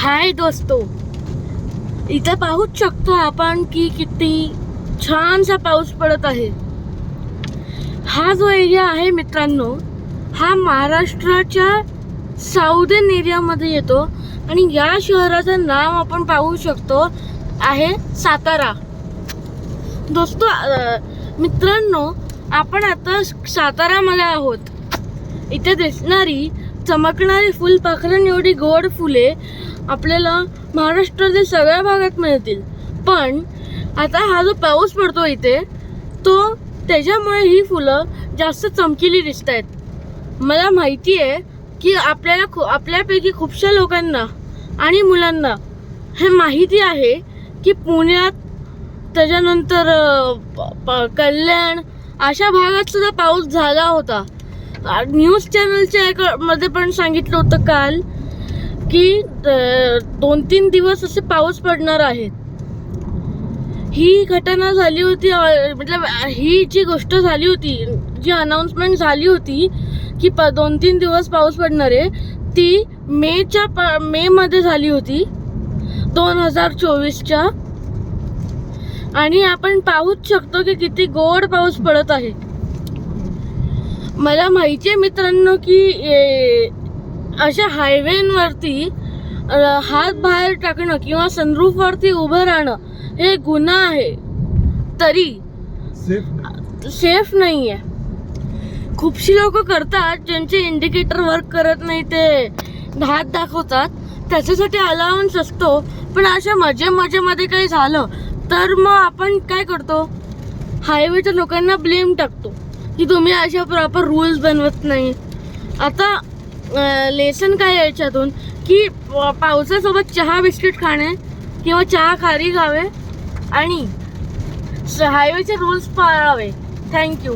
हाय दोस्तो, इथे पाहूच शकतो आपण की किती छानसा पाऊस पडत आहे. हा जो एरिया आहे मित्रांनो, हा महाराष्ट्राच्या साऊदर्न एरियामध्ये येतो आणि या शहराचं नाव आपण पाहू शकतो आहे सातारा. दोस्तो मित्रांनो, आपण आता सातारामध्ये आहोत. इथे दिसणारी चमकणारी फुलपाखरं एवढी गोड फुले आपल्याला महाराष्ट्रातील सगळ्या भागात मिळतील. पण आता हा जो पाऊस पडतो इथे, तो त्याच्यामुळे ही फुलं जास्त चमकीली दिसत आहेत. मला माहिती आहे की आपल्यापैकी खूपशा लोकांना आणि मुलांना हे माहिती आहे की पुण्यात, त्याच्यानंतर कल्याण अशा भागात सुद्धा पाऊस झाला होता. न्यूज चॅनलच्या मध्ये पण सांगितलं होतं काल की 2-3 दिवस असे पाऊस पडणार आहेत. ही घटना झाली होती, मतलब ही जी गोष्ट झाली होती, जी अनाउन्समेंट झाली होती की 2-3 दिवस पाऊस पडणार आहे, ती मे मध्ये झाली होती 2024च्या. आणि आपण पाहूच शकतो की किती गोड पाऊस पडत आहे. मला माहिती आहे मित्रांनो की अशा हायवेवरती हात बाहेर टाकणं किंवा सनरूफवरती उभं राहणं हे गुन्हा आहे, तरी सेफ नाही आहे. खूपशी लोक करतात ज्यांचे इंडिकेटर वर्क करत नाही, ते हात दाखवतात, त्याच्यासाठी अलाउन्स असतो. पण अशा मजेमध्ये काही झालं तर मग आपण काय करतो, हायवेच्या लोकांना ब्लेम टाकतो की तुम्ही अशा प्रॉपर रूल्स बनवत नाही. आता लेसन काय याच्यातून की पावसासोबत चहा बिस्किट खाणे किंवा चहा खारी खावे आणि हायवेचे रूल्स पाळावे. थँक्यू.